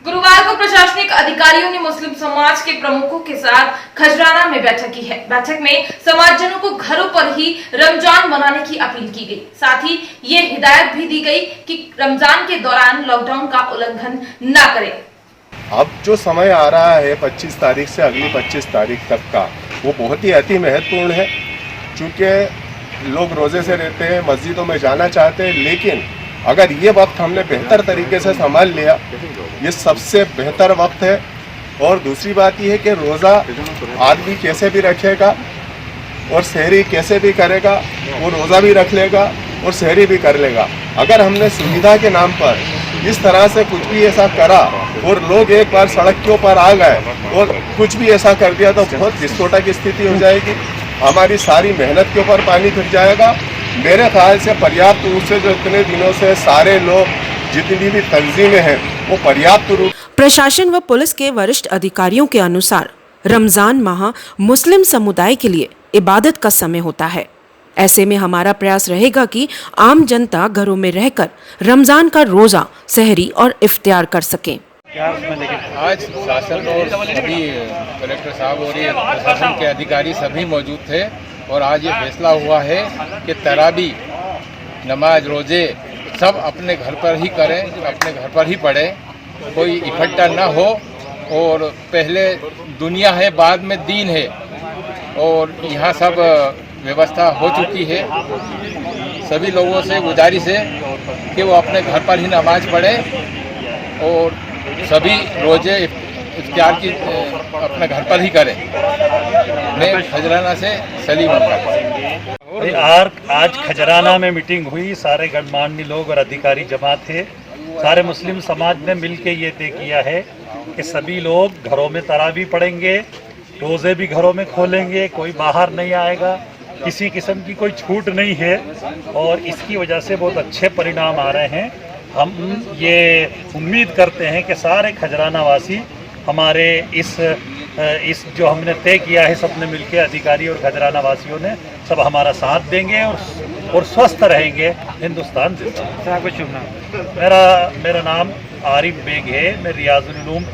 गुरुवार को प्रशासनिक अधिकारियों ने मुस्लिम समाज के प्रमुखों के साथ खजराना में बैठक की है। बैठक में समाजजनों को घरों पर ही रमजान मनाने की अपील की गई। साथ ही ये हिदायत भी दी गई कि रमजान के दौरान लॉकडाउन का उल्लंघन न करें। अब जो समय आ रहा है 25 तारीख से अगली 25 तारीख तक का, वो बहुत ही अति महत्वपूर्ण है। चूँकि लोग रोजे से रहते हैं, मस्जिदों में जाना चाहते हैं, लेकिन अगर ये वक्त हमने बेहतर तरीके से संभाल लिया, ये सबसे बेहतर वक्त है। और दूसरी बात ये है कि रोज़ा आदमी कैसे भी रखेगा और सहरी कैसे भी करेगा, वो रोज़ा भी रख लेगा और सहरी भी कर लेगा। अगर हमने सुविधा के नाम पर इस तरह से कुछ भी ऐसा करा और लोग एक बार सड़क के ऊपर आ गए और कुछ भी ऐसा कर दिया, तो बहुत विस्फोटक की स्थिति हो जाएगी। हमारी सारी मेहनत के ऊपर पानी फिर जाएगा। मेरे ख्याल से पर्याप्त रूप से जो इतने दिनों से सारे लोग, जितनी भी तंजीमें हैं, वो पर्याप्त रूप। प्रशासन व पुलिस के वरिष्ठ अधिकारियों के अनुसार रमजान माह मुस्लिम समुदाय के लिए इबादत का समय होता है। ऐसे में हमारा प्रयास रहेगा कि आम जनता घरों में रहकर रमजान का रोजा, सहरी और इफ्तियार कर सकें। आज शासन और सभी कलेक्टर साहब और ये प्रशासन के अधिकारी सभी मौजूद थे और आज ये फैसला हुआ है कि तरावी नमाज, रोजे सब अपने घर पर ही करें, अपने घर पर ही पढ़ें, कोई इकट्ठा ना हो। और पहले दुनिया है, बाद में दीन है, और यहाँ सब व्यवस्था हो चुकी है। सभी लोगों से गुजारिश है कि वो अपने घर पर ही नमाज पढ़ें और सभी रोजे इफ्तियार की अपने घर पर ही करें। मैं खजराना से सलीम आज खजराना में मीटिंग हुई, सारे गणमान्य लोग और अधिकारी जमा थे। सारे मुस्लिम समाज ने मिलकर ये तय किया है कि सभी लोग घरों में तरावी पढ़ेंगे, रोज़े भी घरों में खोलेंगे, कोई बाहर नहीं आएगा, किसी किस्म की कोई छूट नहीं है। और इसकी वजह से बहुत अच्छे परिणाम आ रहे हैं। हम ये उम्मीद करते हैं कि सारे खजराना वासी हमारे इस जो हमने तय किया है, सबने मिलकर, अधिकारी और खजराना वासियों ने सब हमारा साथ देंगे और स्वस्थ रहेंगे। हिंदुस्तान जिंदाबाद। कुछ शुभ नाम? मेरा नाम आरिफ बेग है। मैं रियाजुल उलूम,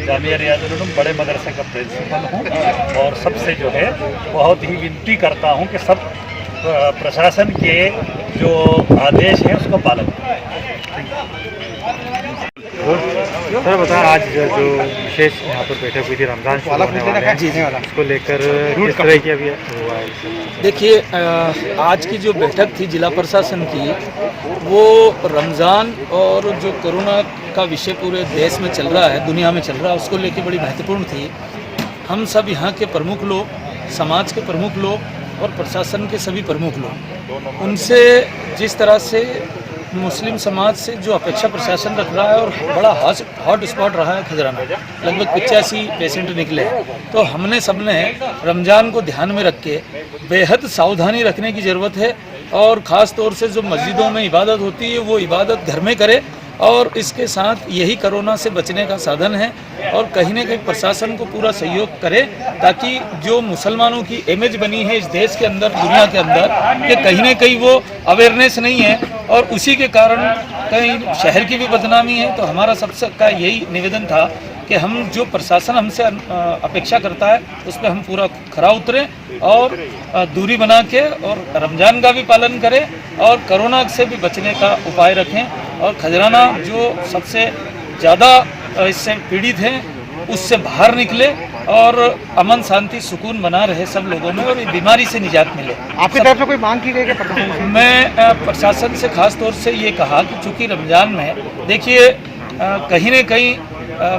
जामिया रियाजुल उलूम बड़े मदरसे का प्रिंसिपल हूँ। और सबसे जो है बहुत ही विनती करता हूँ कि सब प्रशासन के जो आदेश हैं उसको पालन करें। सर बता, आज जो विशेष यहाँ पर बैठक हुई थी, रमज़ान शुरू होने वाला है, उसको लेकर किस तरह की अभी हुआ है? देखिए, आज की जो बैठक थी जिला प्रशासन की, वो रमज़ान और जो कोरोना का विषय पूरे देश में चल रहा है, दुनिया में चल रहा है, उसको लेकर बड़ी महत्वपूर्ण थी। हम सब यहाँ के प्रमुख लोग, समाज के प्रमुख लोग और प्रशासन के सभी प्रमुख लोग, उनसे जिस तरह से मुस्लिम समाज से जो अपेक्षा प्रशासन रख रहा है, और बड़ा हॉट स्पॉट रहा है खजराना, लगभग 85 पेशेंट निकले हैं। तो हमने सबने रमज़ान को ध्यान में रख के बेहद सावधानी रखने की ज़रूरत है। और ख़ास तौर से जो मस्जिदों में इबादत होती है, वो इबादत घर में करे। और इसके साथ यही कोरोना से बचने का साधन है। और कहीं न कहीं प्रशासन को पूरा सहयोग करे, ताकि जो मुसलमानों की इमेज बनी है इस देश के अंदर, दुनिया के अंदर, कि कहीं न कहीं वो अवेयरनेस नहीं है और उसी के कारण कहीं शहर की भी बदनामी है। तो हमारा सबका यही निवेदन था कि हम जो प्रशासन हमसे अपेक्षा करता है, उस पर हम पूरा खरा उतरें और दूरी बना के और रमज़ान का भी पालन करें और कोरोना से भी बचने का उपाय रखें। और खजराना जो सबसे ज़्यादा इससे पीड़ित हैं, उससे बाहर निकले और अमन, शांति, सुकून बना रहे सब लोगों में और बीमारी से निजात मिले। आपकी तरफ से कोई मांग की गई है? मैं प्रशासन से खास तौर से ये कहा कि चूँकि रमज़ान में देखिए कहीं न कहीं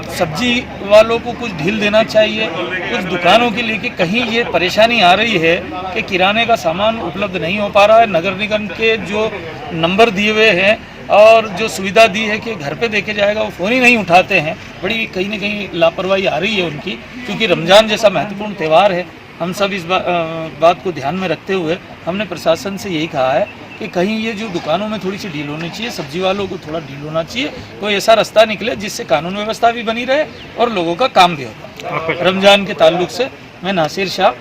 सब्जी वालों को कुछ ढील देना चाहिए, कुछ दुकानों के लिए, कि कहीं ये परेशानी आ रही है कि किराने का सामान उपलब्ध नहीं हो पा रहा है। नगर निगम के जो नंबर दिए हुए हैं और जो सुविधा दी है कि घर पे देके जाएगा, वो फ़ोन ही नहीं उठाते हैं। बड़ी कहीं न कहीं लापरवाही आ रही है उनकी, क्योंकि रमज़ान जैसा महत्वपूर्ण त्यौहार है। हम सब इस बात को ध्यान में रखते हुए हमने प्रशासन से यही कहा है कि कहीं ये जो दुकानों में थोड़ी सी ढील होनी चाहिए, सब्जी वालों को थोड़ा ढील होना चाहिए, कोई ऐसा रास्ता निकले जिससे कानून व्यवस्था भी बनी रहे और लोगों का काम भी हो। रमज़ान के ताल्लुक से मैं नासिर शाह,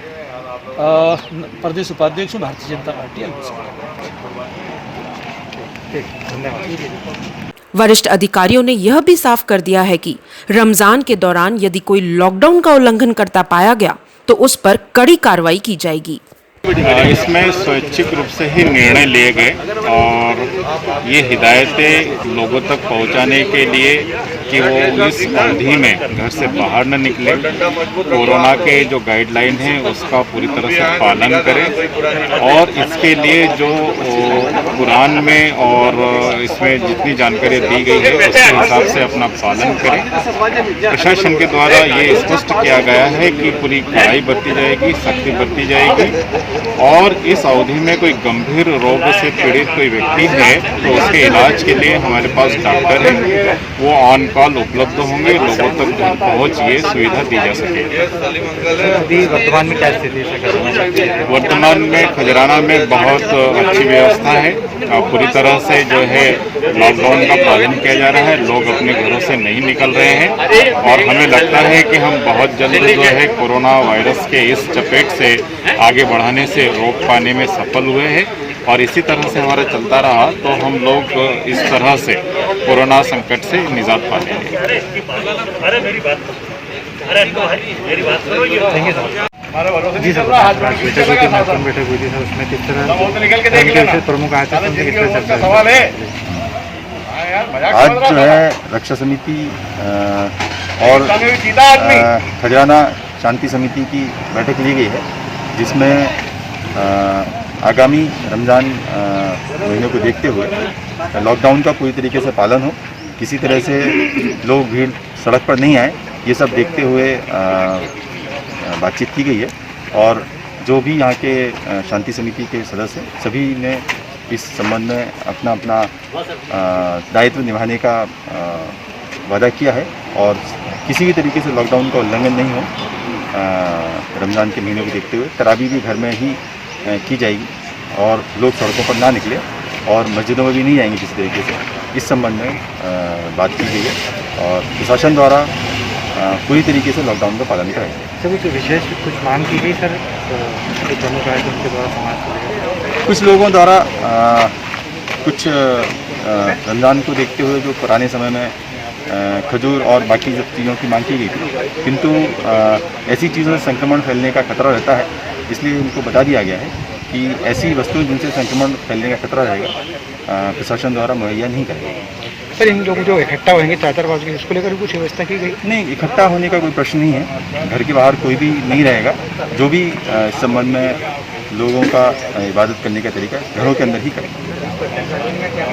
प्रदेश उपाध्यक्ष हूँ, भारतीय जनता पार्टी। वरिष्ठ अधिकारियों ने यह भी साफ कर दिया है कि रमजान के दौरान यदि कोई लॉकडाउन का उल्लंघन करता पाया गया तो उस पर कड़ी कार्रवाई की जाएगी। इसमें स्वैच्छिक रूप से ही निर्णय लिए गए और ये हिदायतें लोगों तक पहुंचाने के लिए कि वो इस अवधि में घर से बाहर न निकले, कोरोना के जो गाइडलाइन है उसका पूरी तरह से पालन करें और इसके लिए जो कुरान में और इसमें जितनी जानकारी दी गई है उसके हिसाब से अपना पालन करें। प्रशासन के द्वारा ये स्पष्ट किया गया है कि पूरी कड़ाई बरती जाएगी, सख्ती बरती जाएगी और इस अवधि में कोई गंभीर रोग से पीड़ित कोई व्यक्ति है तो उसके इलाज के लिए हमारे पास डॉक्टर हैं, वो ऑन कॉल उपलब्ध होंगे, लोगों तक पहुंच ये सुविधा दी जा सकेगी। अभी वर्तमान में क्या स्थिति है? वर्तमान में खजराना में बहुत अच्छी व्यवस्था है, पूरी तरह से जो है लॉकडाउन का पालन किया जा रहा है, लोग अपने घरों से नहीं निकल रहे हैं और हमें लगता है कि हम बहुत जल्द जो है कोरोना वायरस के इस चपेट से आगे बढ़ाने से रोक पाने में सफल हुए हैं और इसी तरह से हमारा चलता रहा तो हम लोग इस तरह से कोरोना संकट से निजात पा लेंगे। जी सर, बैठक हुई थी सर, उसमें किस तरह प्रमुख आए थे, किस तरह चर्चा हुई? आज जो है रक्षा समिति और खजराना शांति समिति की बैठक ली गई है जिसमें आगामी रमज़ान महीने को देखते हुए लॉकडाउन का पूरी तरीके से पालन हो, किसी तरह से लोग भीड़ सड़क पर नहीं आए, ये सब देखते हुए बातचीत की गई है और जो भी यहाँ के शांति समिति के सदस्य सभी ने इस संबंध में अपना अपना दायित्व निभाने का वादा किया है और किसी भी तरीके से लॉकडाउन का उल्लंघन नहीं हो। रमज़ान के महीने को देखते हुए तरावी भी घर में ही की जाएगी और लोग सड़कों पर ना निकले और मस्जिदों में भी नहीं जाएंगे किसी तरीके से, इस संबंध में बात की गई है और प्रशासन द्वारा पूरी तरीके से लॉकडाउन का पालन करेंगे। सर कुछ विशेष कुछ मांग की गई सर, जो प्रमुख आए थे उनके द्वारा समाज कुछ लोगों द्वारा कुछ रमज़ान को देखते हुए जो पुराने समय में खजूर और बाकी सब चीज़ों की मांग की गई थी, किंतु ऐसी चीज़ों से संक्रमण फैलने का खतरा रहता है, इसलिए उनको बता दिया गया है कि ऐसी वस्तुएं जिनसे संक्रमण फैलने का खतरा रहेगा प्रशासन द्वारा मुहैया नहीं करेगा। सर इन लोगों जो इकट्ठा होंगे चादर बाजू की, उसको लेकर कुछ व्यवस्था की गई? नहीं, इकट्ठा होने का कोई प्रश्न नहीं है, घर के बाहर कोई भी नहीं रहेगा, जो भी इस संबंध में लोगों का इबादत करने का तरीका घरों के अंदर ही करेंगे।